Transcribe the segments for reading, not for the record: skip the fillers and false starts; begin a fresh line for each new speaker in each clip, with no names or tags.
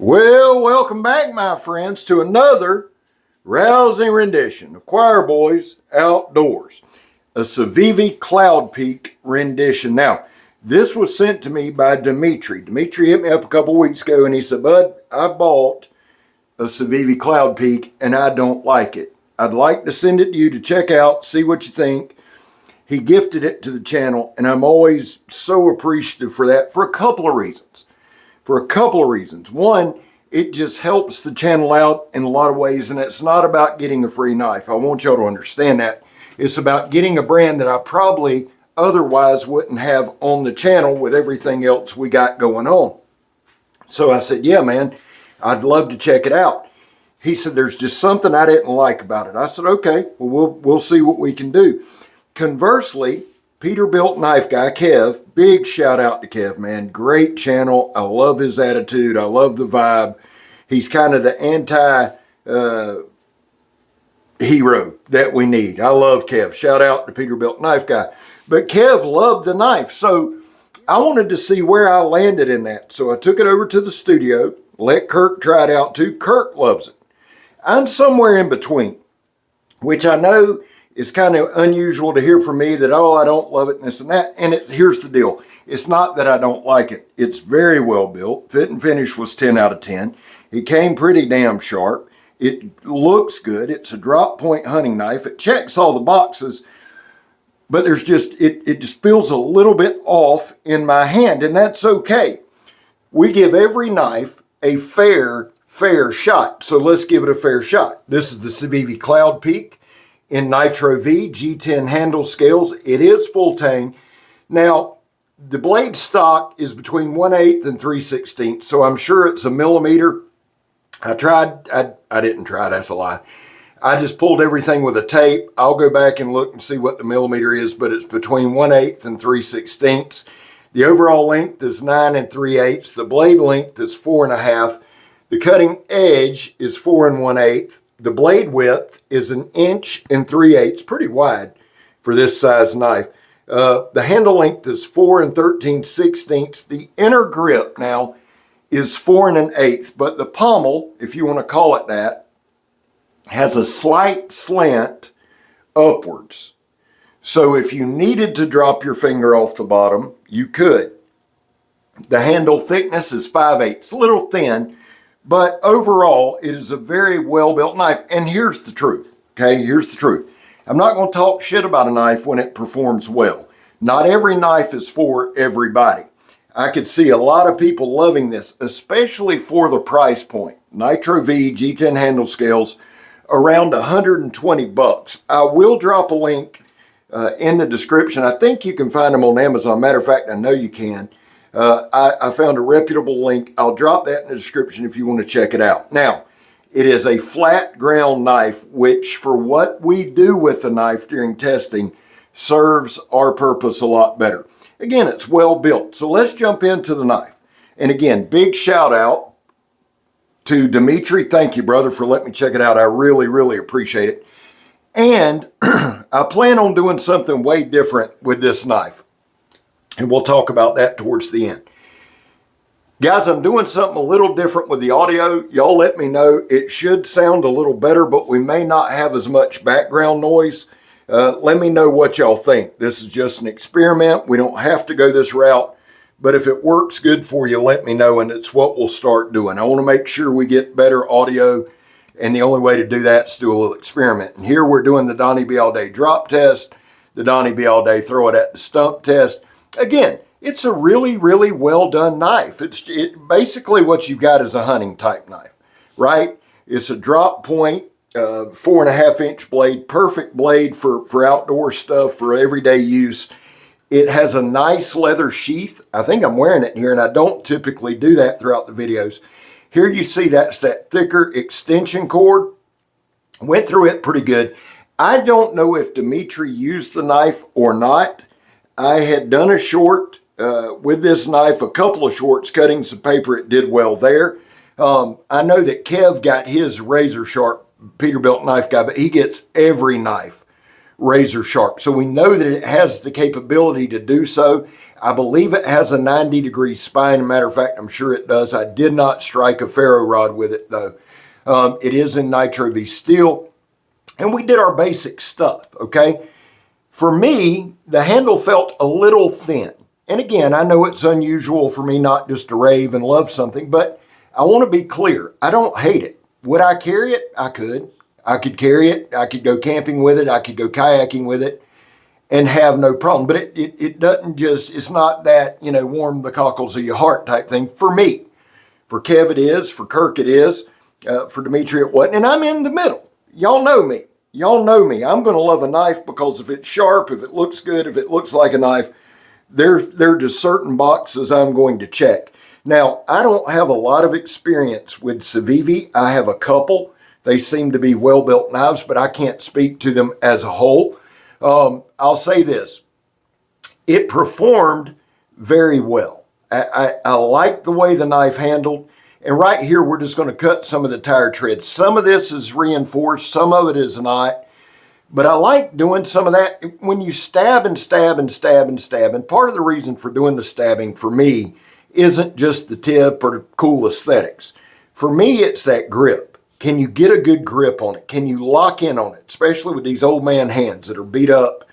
Well, welcome back, my friends, to another rousing rendition of Choir Boys Outdoors, a Civivi Cloud Peak rendition. Now, this was sent to me by Dimitri. Dimitri hit me up a couple weeks ago and he said, Bud, I bought a Civivi Cloud Peak and I don't like it. I'd like to send it to you to check out, see what you think. He gifted it to the channel and I'm always so appreciative for that for a couple of reasons. One, it just helps the channel out in a lot of ways, and it's not about getting a free knife. I want y'all to understand that. It's about getting a brand that I probably otherwise wouldn't have on the channel with everything else we got going on. So I said, yeah, man, I'd love to check it out. He said, there's just something I didn't like about it. I said, okay, well, we'll see what we can do. Conversely, Peterbilt knife guy, Kev, big shout out to Kev, man. Great channel. I love his attitude. I love the vibe. He's kind of the anti-hero that we need. I love Kev. Shout out to Peterbilt knife guy. But Kev loved the knife. So I wanted to see where I landed in that. So I took it over to the studio, let Kirk try it out too. Kirk loves it. I'm somewhere in between, which I know it's kind of unusual to hear from me that, oh, I don't love it and this and that. And here's the deal. It's not that I don't like it. It's very well built. Fit and finish was 10 out of 10. It came pretty damn sharp. It looks good. It's a drop point hunting knife. It checks all the boxes, but there's just, it just feels a little bit off in my hand, and that's okay. We give every knife a fair shot. So let's give it a fair shot. This is the Civivi Cloud Peak in Nitro V G10 handle scales. It is full tang. Now, the blade stock is between 1/8 and 3/16, so I'm sure it's a millimeter. I didn't try, that's a lie. I just pulled everything with a tape. I'll go back and look and see what the millimeter is, but it's between 1/8 and 3/16. The overall length is 9 3/8. The blade length is 4.5. The cutting edge is 4 1/8. The blade width is 1 3/8, pretty wide for this size knife. The handle length is 4 13/16. The inner grip now is 4 1/8, but the pommel, if you want to call it that, has a slight slant upwards. So if you needed to drop your finger off the bottom, you could. The handle thickness is 5/8, a little thin, but overall, it is a very well-built knife. And here's the truth, okay? Here's the truth. I'm not going to talk shit about a knife when it performs well. Not every knife is for everybody. I could see a lot of people loving this, especially for the price point. Nitro V G10 handle scales, around 120 bucks. I will drop a link in the description. I think you can find them on Amazon. Matter of fact, I know you can. I found a reputable link. I'll drop that in the description if you want to check it out. Now, it is a flat ground knife, which for what we do with the knife during testing serves our purpose a lot better. Again, it's well built. So let's jump into the knife. And again, big shout out to Dimitri. Thank you, brother, for letting me check it out. I really, really appreciate it. And I plan on doing something way different with this knife. And we'll talk about that towards the end. Guys, I'm doing something a little different with the audio. Y'all let me know. It should sound a little better, but we may not have as much background noise. Let me know what y'all think. This is just an experiment. We don't have to go this route, but if it works good for you, let me know, and it's what we'll start doing. I want to make sure we get better audio, and the only way to do that is to do a little experiment. And here we're doing the Donnie B All Day drop test, the Donnie B All Day throw it at the stump test. Again, it's a really, really well done knife. Basically what you've got is a hunting type knife, right? It's a drop point, 4.5 inch blade, perfect blade for outdoor stuff, for everyday use. It has a nice leather sheath. I think I'm wearing it here, and I don't typically do that throughout the videos. Here you see that's that thicker extension cord. Went through it pretty good. I don't know if Dimitri used the knife or not. I had done a short with this knife, a couple of shorts, cutting some paper. It did well there. I know that Kev got his razor sharp Peterbilt knife guy, but he gets every knife razor sharp. So we know that it has the capability to do so. I believe it has a 90-degree spine. Matter of fact, I'm sure it does. I did not strike a ferro rod with it, though. It is in Nitro V steel. And we did our basic stuff, okay? For me, the handle felt a little thin. And again, I know it's unusual for me not just to rave and love something, but I want to be clear. I don't hate it. Would I carry it? I could. I could carry it. I could go camping with it. I could go kayaking with it and have no problem. But it doesn't just, it's not that, warm the cockles of your heart type thing for me. For Kev it is. For Kirk it is. For Dimitri it wasn't. And I'm in the middle. Y'all know me. Y'all know me. I'm going to love a knife because if it's sharp, if it looks good, if it looks like a knife, there are just certain boxes I'm going to check. Now, I don't have a lot of experience with Civivi. I have a couple. They seem to be well-built knives, but I can't speak to them as a whole. I'll say this. It performed very well. I like the way the knife handled. And right here, we're just going to cut some of the tire treads. Some of this is reinforced. Some of it is not. But I like doing some of that when you stab and stab and stab and stab. And part of the reason for doing the stabbing for me isn't just the tip or the cool aesthetics. For me, it's that grip. Can you get a good grip on it? Can you lock in on it? Especially with these old man hands that are beat up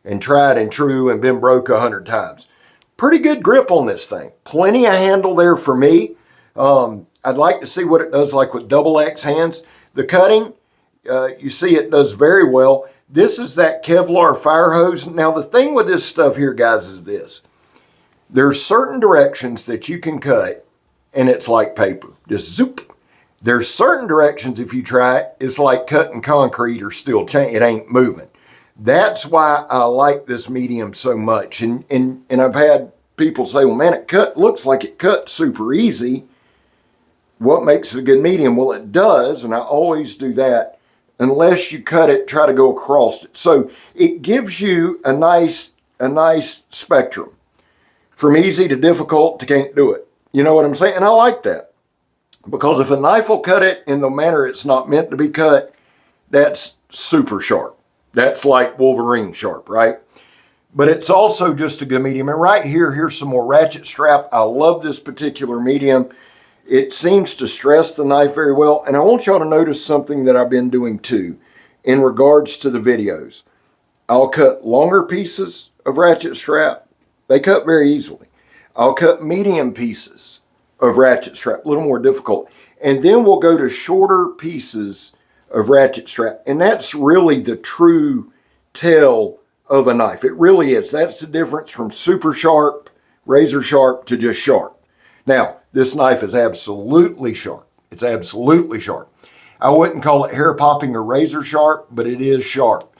and tried and true and been broke 100 times. Pretty good grip on this thing. Plenty of handle there for me. I'd like to see what it does like with double X hands. The cutting, you see it does very well. This is that Kevlar fire hose. Now the thing with this stuff here, guys, is this. There's certain directions that you can cut and it's like paper, just zoop. There's certain directions, if you try it, it's like cutting concrete or steel chain. It ain't moving. That's why I like this medium so much. And I've had people say, well, man, looks like it cuts super easy. What makes it a good medium? Well, it does, and I always do that, unless you cut it, try to go across it. So it gives you a nice spectrum. From easy to difficult to can't do it. You know what I'm saying? And I like that. Because if a knife will cut it in the manner it's not meant to be cut, that's super sharp. That's like Wolverine sharp, right? But it's also just a good medium. And right here, here's some more ratchet strap. I love this particular medium. It seems to stress the knife very well. And I want y'all to notice something that I've been doing too in regards to the videos. I'll cut longer pieces of ratchet strap. They cut very easily. I'll cut medium pieces of ratchet strap, a little more difficult. And then we'll go to shorter pieces of ratchet strap. And that's really the true tell of a knife. It really is. That's the difference from super sharp, razor sharp to just sharp. Now, this knife is absolutely sharp. It's absolutely sharp. I wouldn't call it hair popping or razor sharp, but it is sharp.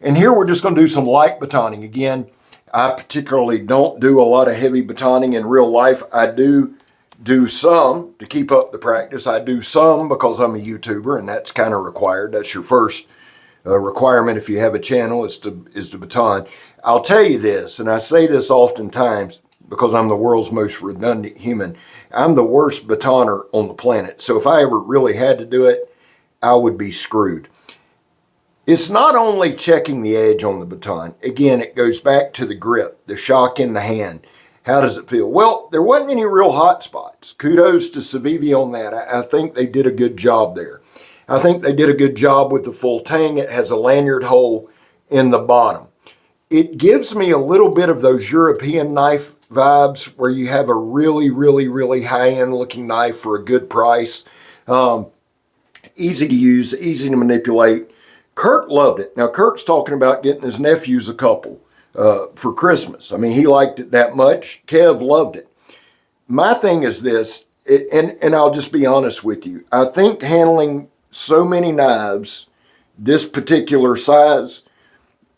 And here we're just going to do some light batoning. Again, I particularly don't do a lot of heavy batoning in real life. I do some to keep up the practice. I do some because I'm a YouTuber, and that's kind of required. That's your first requirement if you have a channel is to baton. I'll tell you this, and I say this oftentimes because I'm the world's most redundant human. I'm the worst batoner on the planet. So if I ever really had to do it, I would be screwed. It's not only checking the edge on the baton. Again, it goes back to the grip, the shock in the hand. How does it feel? Well, there wasn't any real hot spots. Kudos to Civivi on that. I think they did a good job there. I think they did a good job with the full tang. It has a lanyard hole in the bottom. It gives me a little bit of those European knife vibes where you have a really, really, really high-end looking knife for a good price. Easy to use, easy to manipulate. Kirk loved it. Now, Kirk's talking about getting his nephews a couple for Christmas. I mean, he liked it that much. Kev loved it. My thing is this, and I'll just be honest with you. I think handling so many knives, this particular size,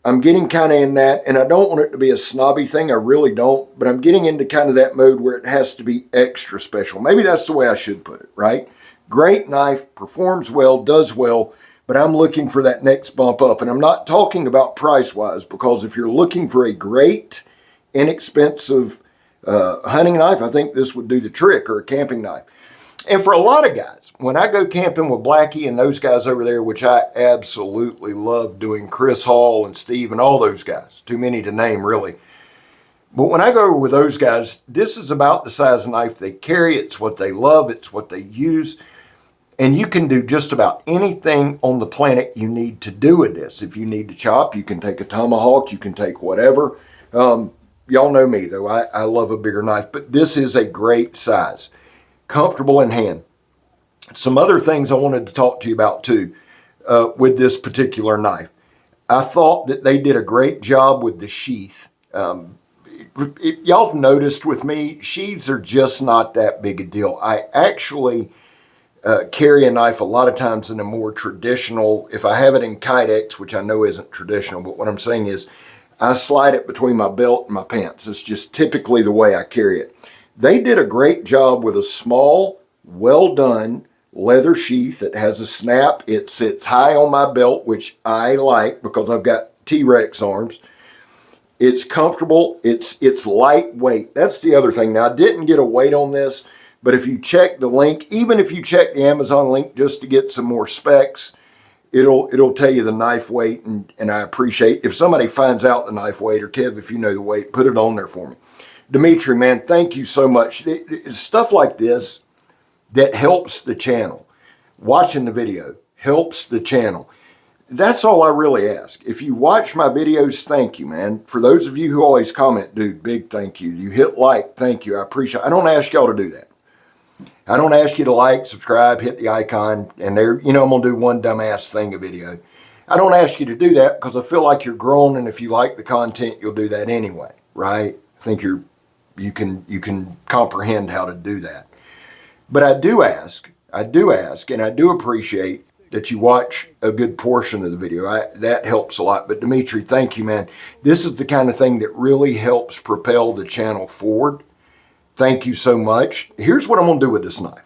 I'm getting kind of in that, and I don't want it to be a snobby thing. I really don't, but I'm getting into kind of that mode where it has to be extra special. Maybe that's the way I should put it, right? Great knife, performs well, does well, but I'm looking for that next bump up. And I'm not talking about price-wise, because if you're looking for a great, inexpensive hunting knife, I think this would do the trick, or a camping knife. And for a lot of guys, when I go camping with Blackie and those guys over there, which I absolutely love doing, Chris Hall and Steve and all those guys, too many to name really, But when I go over with those guys, this is about the size of knife they carry. It's what they love. It's what they use. And you can do just about anything on the planet you need to do with this. If you need to chop, you can take a tomahawk. You can take whatever. Y'all know me, though. I love a bigger knife. But this is a great size. Comfortable in hand. Some other things I wanted to talk to you about, too, with this particular knife. I thought that they did a great job with the sheath. Y'all have noticed with me, sheaths are just not that big a deal. I actually carry a knife a lot of times in a more traditional, if I have it in Kydex, which I know isn't traditional, but what I'm saying is I slide it between my belt and my pants. It's just typically the way I carry it. They did a great job with a small, well done leather sheath that has a snap. It sits high on my belt, which I like because I've got T-Rex arms. It's comfortable. It's lightweight. That's the other thing. Now, I didn't get a weight on this, but if you check the link, even if you check the Amazon link just to get some more specs, it'll tell you the knife weight, and I appreciate if somebody finds out the knife weight, or Kev, if you know the weight, put it on there for me. Dimitri, man, thank you so much. It's stuff like this that helps the channel. Watching the video helps the channel. That's all I really ask. If you watch my videos, thank you, man. For those of you who always comment, dude, big thank you. You hit like, thank you. I appreciate it. I don't ask y'all to do that. I don't ask you to like, subscribe, hit the icon, and there, I'm going to do one dumbass thing a video. I don't ask you to do that because I feel like you're grown, and if you like the content, you'll do that anyway, right? I think you can comprehend how to do that. But I do ask, and I do appreciate that you watch a good portion of the video. That helps a lot. But Dimitri, thank you, man. This is the kind of thing that really helps propel the channel forward. Thank you so much. Here's what I'm going to do with this knife.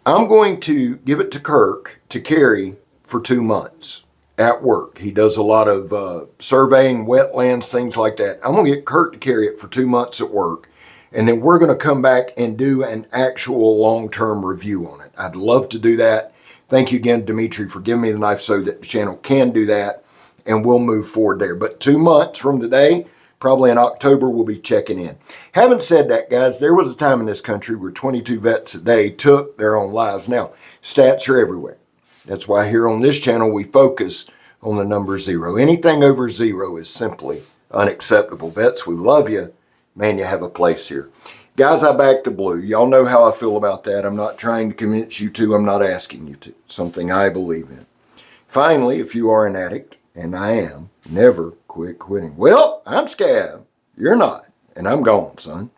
I'm going to give it to Kirk to carry for 2 months at work. He does a lot of surveying, wetlands, things like that. I'm going to get Kirk to carry it for 2 months at work. And then we're going to come back and do an actual long-term review on it. I'd love to do that. Thank you again, Dimitri, for giving me the knife so that the channel can do that, and we'll move forward there. But 2 months from today, probably in October, we'll be checking in. Having said that, guys, there was a time in this country where 22 vets a day took their own lives. Now, stats are everywhere. That's why here on this channel, we focus on the number 0. Anything over 0 is simply unacceptable. Vets, we love you. Man, you have a place here. Guys, I back the blue. Y'all know how I feel about that. I'm not trying to convince you to. I'm not asking you to. Something I believe in. Finally, if you are an addict, and I am, never quit quitting. Well, I'm Scav. You're not. And I'm gone, son.